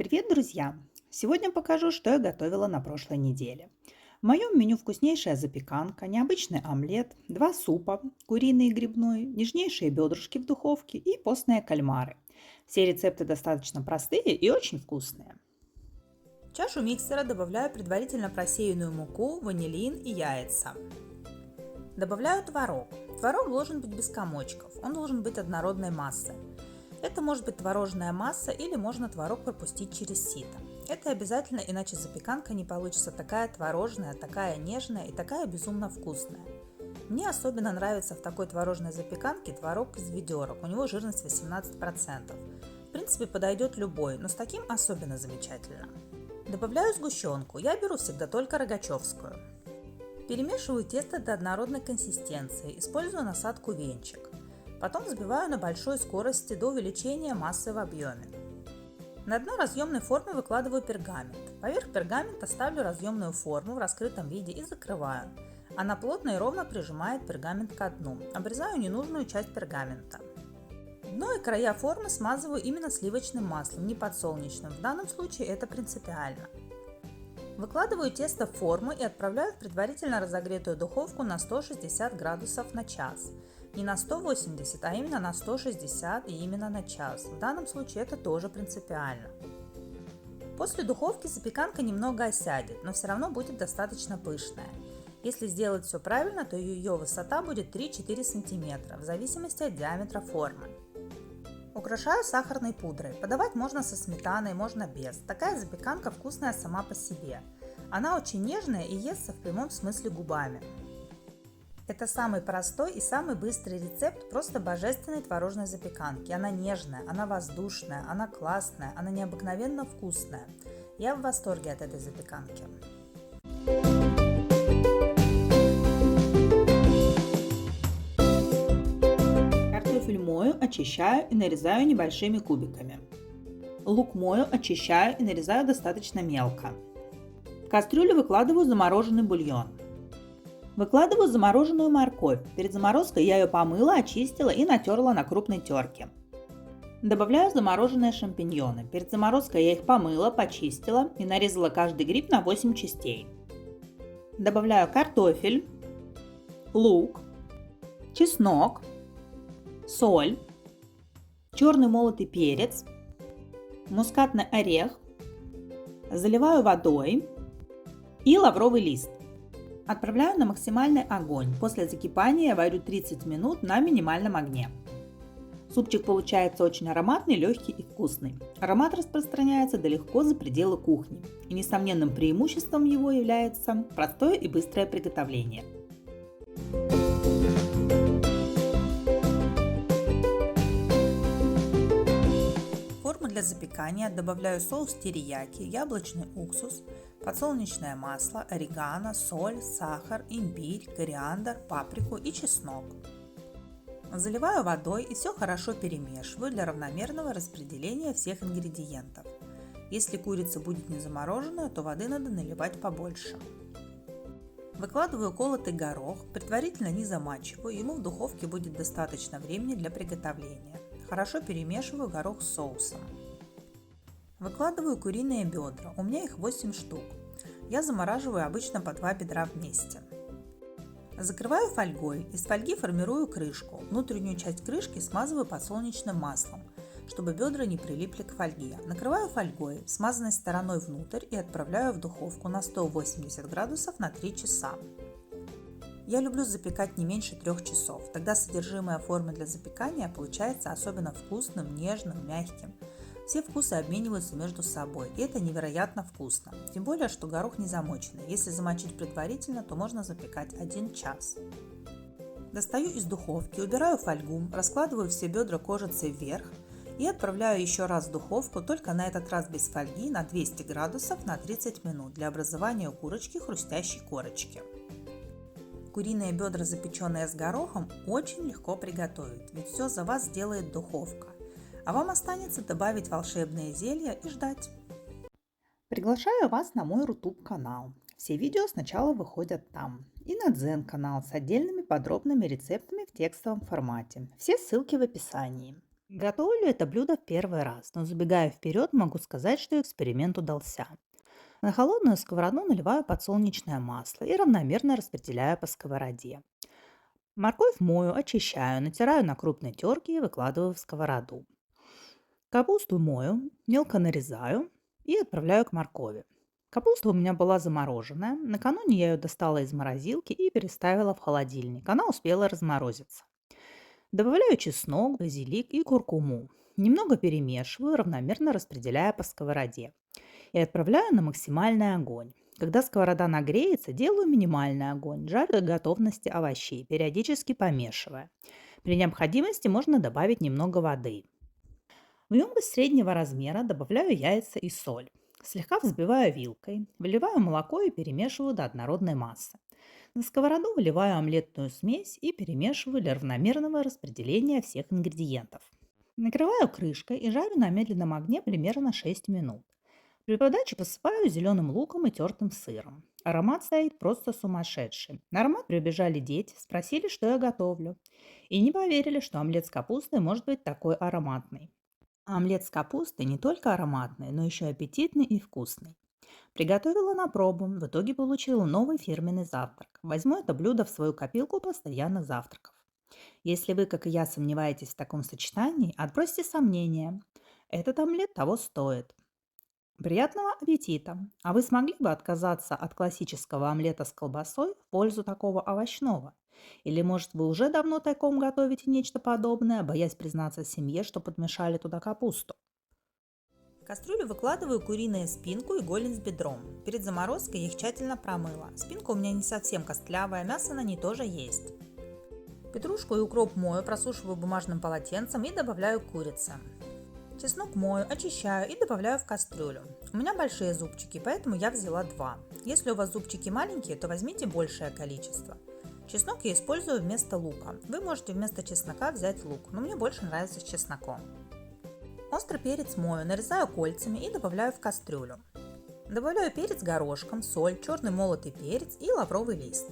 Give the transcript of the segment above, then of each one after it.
Привет, друзья! Сегодня покажу, что я готовила на прошлой неделе. В моем меню вкуснейшая запеканка, необычный омлет, два супа, куриный и грибной, нежнейшие бедрышки в духовке и постные кальмары. Все рецепты достаточно простые и очень вкусные. В чашу миксера добавляю предварительно просеянную муку, ванилин и яйца. Добавляю творог. Творог должен быть без комочков, он должен быть однородной массы. Это может быть творожная масса или можно творог пропустить через сито. Это обязательно, иначе запеканка не получится такая творожная, такая нежная и такая безумно вкусная. Мне особенно нравится в такой творожной запеканке творог из ведерок, у него жирность 18%. В принципе, подойдет любой, но с таким особенно замечательно. Добавляю сгущенку, я беру всегда только рогачевскую. Перемешиваю тесто до однородной консистенции, использую насадку венчик. Потом взбиваю на большой скорости до увеличения массы в объеме. На дно разъемной формы выкладываю пергамент. Поверх пергамента ставлю разъемную форму в раскрытом виде и закрываю. Она плотно и ровно прижимает пергамент ко дну. Обрезаю ненужную часть пергамента. Дно и края формы смазываю именно сливочным маслом, не подсолнечным. В данном случае это принципиально. Выкладываю тесто в форму и отправляю в предварительно разогретую духовку на 160 градусов на час. Не на 180, а именно на 160 и именно на час. В данном случае это тоже принципиально. После духовки запеканка немного осядет, но все равно будет достаточно пышная. Если сделать все правильно, то ее высота будет 3-4 см, в зависимости от диаметра формы. Украшаю сахарной пудрой. Подавать можно со сметаной, можно без. Такая запеканка вкусная сама по себе. Она очень нежная и естся в прямом смысле губами. Это самый простой и самый быстрый рецепт просто божественной творожной запеканки. Она нежная, она воздушная, она классная, она необыкновенно вкусная. Я в восторге от этой запеканки. Картофель мою, очищаю и нарезаю небольшими кубиками. Лук мою, очищаю и нарезаю достаточно мелко. В кастрюлю выкладываю замороженный бульон. Выкладываю замороженную морковь. Перед заморозкой я ее помыла, очистила и натерла на крупной терке. Добавляю замороженные шампиньоны. Перед заморозкой я их помыла, почистила и нарезала каждый гриб на 8 частей. Добавляю картофель, лук, чеснок, соль, черный молотый перец, мускатный орех, заливаю водой и лавровый лист. Отправляю на максимальный огонь. После закипания я варю 30 минут на минимальном огне. Супчик получается очень ароматный, легкий и вкусный. Аромат распространяется далеко за пределы кухни. И несомненным преимуществом его является простое и быстрое приготовление. В форму для запекания добавляю соус терияки, яблочный уксус, подсолнечное масло, орегано, соль, сахар, имбирь, кориандр, паприку и чеснок. Заливаю водой и все хорошо перемешиваю для равномерного распределения всех ингредиентов. Если курица будет не замороженная, то воды надо наливать побольше. Выкладываю колотый горох, предварительно не замачиваю, ему в духовке будет достаточно времени для приготовления. Хорошо перемешиваю горох с соусом. Выкладываю куриные бедра, у меня их 8 штук. Я замораживаю обычно по 2 бедра вместе. Закрываю фольгой, из фольги формирую крышку. Внутреннюю часть крышки смазываю подсолнечным маслом, чтобы бедра не прилипли к фольге. Накрываю фольгой, смазанной стороной внутрь и отправляю в духовку на 180 градусов на 3 часа. Я люблю запекать не меньше 3 часов, тогда содержимое формы для запекания получается особенно вкусным, нежным, мягким. Все вкусы обмениваются между собой, и это невероятно вкусно. Тем более, что горох не замоченный. Если замочить предварительно, то можно запекать 1 час. Достаю из духовки, убираю фольгу, раскладываю все бедра кожицей вверх и отправляю еще раз в духовку, только на этот раз без фольги, на 200 градусов на 30 минут для образования у курочки хрустящей корочки. Куриные бедра, запеченные с горохом, очень легко приготовить, ведь все за вас сделает духовка. А вам останется добавить волшебные зелья и ждать. Приглашаю вас на мой YouTube канал. Все видео сначала выходят там. И на Дзен канал с отдельными подробными рецептами в текстовом формате. Все ссылки в описании. Готовлю это блюдо в первый раз, но забегая вперед, могу сказать, что эксперимент удался. На холодную сковороду наливаю подсолнечное масло и равномерно распределяю по сковороде. Морковь мою, очищаю, натираю на крупной терке и выкладываю в сковороду. Капусту мою, мелко нарезаю и отправляю к моркови. Капуста у меня была замороженная. Накануне я ее достала из морозилки и переставила в холодильник. Она успела разморозиться. Добавляю чеснок, базилик и куркуму. Немного перемешиваю, равномерно распределяя по сковороде. И отправляю на максимальный огонь. Когда сковорода нагреется, делаю минимальный огонь, жарю до готовности овощей, периодически помешивая. При необходимости можно добавить немного воды. В емкость среднего размера добавляю яйца и соль. Слегка взбиваю вилкой, выливаю молоко и перемешиваю до однородной массы. На сковороду выливаю омлетную смесь и перемешиваю для равномерного распределения всех ингредиентов. Накрываю крышкой и жарю на медленном огне примерно 6 минут. При подаче посыпаю зеленым луком и тертым сыром. Аромат стоит просто сумасшедший. На аромат прибежали дети, спросили, что я готовлю. И не поверили, что омлет с капустой может быть такой ароматный. А омлет с капустой не только ароматный, но еще аппетитный и вкусный. Приготовила на пробу, в итоге получила новый фирменный завтрак. Возьму это блюдо в свою копилку постоянных завтраков. Если вы, как и я, сомневаетесь в таком сочетании, отбросьте сомнения. Этот омлет того стоит. Приятного аппетита! А вы смогли бы отказаться от классического омлета с колбасой в пользу такого овощного? Или, может, вы уже давно тайком готовите нечто подобное, боясь признаться семье, что подмешали туда капусту? В кастрюлю выкладываю куриную спинку и голень с бедром. Перед заморозкой я их тщательно промыла. Спинка у меня не совсем костлявая, мясо на ней тоже есть. Петрушку и укроп мою, просушиваю бумажным полотенцем и добавляю к курице. Чеснок мою, очищаю и добавляю в кастрюлю. У меня большие зубчики, поэтому я взяла 2. Если у вас зубчики маленькие, то возьмите большее количество. Чеснок я использую вместо лука. Вы можете вместо чеснока взять лук, но мне больше нравится с чесноком. Острый перец мою, нарезаю кольцами и добавляю в кастрюлю. Добавляю перец горошком, соль, черный молотый перец и лавровый лист.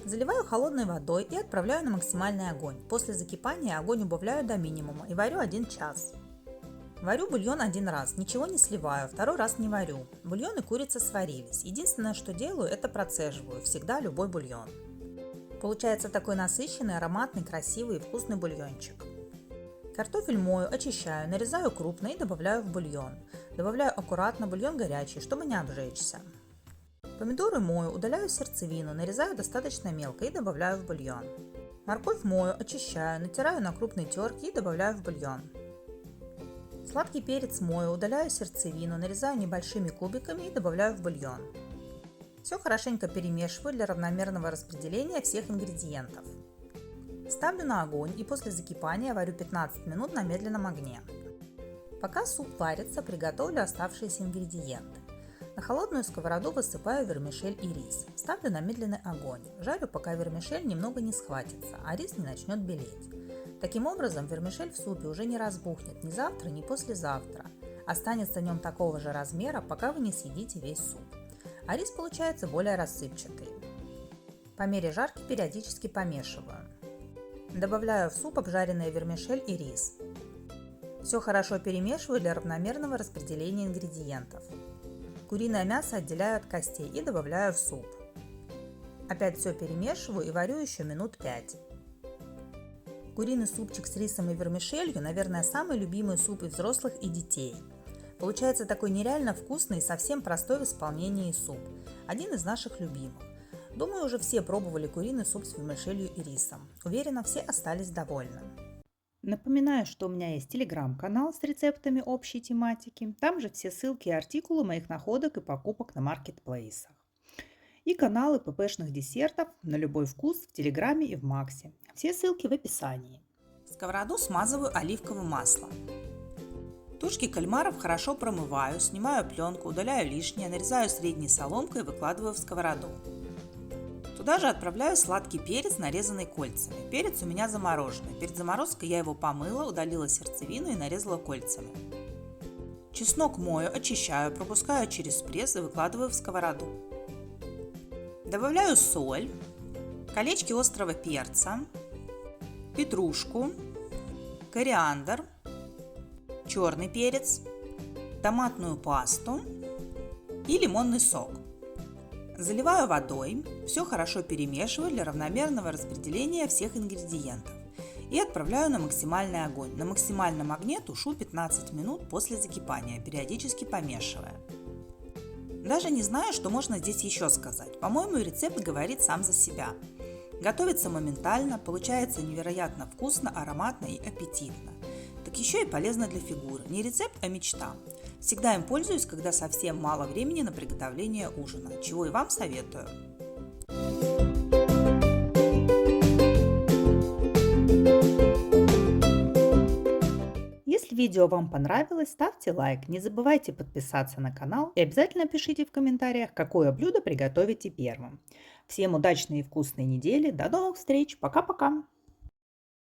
Заливаю холодной водой и отправляю на максимальный огонь. После закипания огонь убавляю до минимума и варю 1 час. Варю бульон 1 раз, ничего не сливаю, 2 раз не варю. Бульон и курица сварились. Единственное, что делаю, это процеживаю, всегда любой бульон. Получается такой насыщенный, ароматный, красивый и вкусный бульончик. Картофель мою, очищаю, нарезаю крупно и добавляю в бульон. Добавляю аккуратно, бульон горячий, чтобы не обжечься. Помидоры мою, удаляю сердцевину, нарезаю достаточно мелко и добавляю в бульон. Морковь мою, очищаю, натираю на крупной терке и добавляю в бульон. Сладкий перец мою, удаляю сердцевину, нарезаю небольшими кубиками и добавляю в бульон. Все хорошенько перемешиваю для равномерного распределения всех ингредиентов. Ставлю на огонь и после закипания варю 15 минут на медленном огне. Пока суп варится, приготовлю оставшиеся ингредиенты. На холодную сковороду высыпаю вермишель и рис. Ставлю на медленный огонь. Жарю, пока вермишель немного не схватится, а рис не начнет белеть. Таким образом, вермишель в супе уже не разбухнет ни завтра, ни послезавтра. Останется в нем такого же размера, пока вы не съедите весь суп. А рис получается более рассыпчатый. По мере жарки периодически помешиваю. Добавляю в суп обжаренный вермишель и рис. Все хорошо перемешиваю для равномерного распределения ингредиентов. Куриное мясо отделяю от костей и добавляю в суп. Опять все перемешиваю и варю еще минут 5. Куриный супчик с рисом и вермишелью, наверное, самый любимый суп и взрослых, и детей. Получается такой нереально вкусный и совсем простой в исполнении суп. Один из наших любимых. Думаю, уже все пробовали куриный суп с вермишелью и рисом. Уверена, все остались довольны. Напоминаю, что у меня есть телеграм-канал с рецептами общей тематики. Там же все ссылки и артикулы моих находок и покупок на маркетплейсах. И каналы ППшных десертов на любой вкус в Телеграме и в Максе. Все ссылки в описании. Сковороду смазываю оливковым маслом. Тушки кальмаров хорошо промываю, снимаю пленку, удаляю лишнее, нарезаю средней соломкой и выкладываю в сковороду. Туда же отправляю сладкий перец, нарезанный кольцами. Перец у меня замороженный. Перед заморозкой я его помыла, удалила сердцевину и нарезала кольцами. Чеснок мою, очищаю, пропускаю через пресс и выкладываю в сковороду. Добавляю соль, колечки острого перца, петрушку, кориандр, черный перец, томатную пасту и лимонный сок. Заливаю водой, все хорошо перемешиваю для равномерного распределения всех ингредиентов и отправляю на максимальный огонь. На максимальном огне тушу 15 минут после закипания, периодически помешивая. Даже не знаю, что можно здесь еще сказать. По-моему, рецепт говорит сам за себя. Готовится моментально, получается невероятно вкусно, ароматно и аппетитно. Так еще и полезно для фигуры. Не рецепт, а мечта. Всегда им пользуюсь, когда совсем мало времени на приготовление ужина, чего и вам советую. Если видео вам понравилось, ставьте лайк, не забывайте подписаться на канал и обязательно пишите в комментариях, какое блюдо приготовите первым. Всем удачной и вкусной недели, до новых встреч, пока-пока!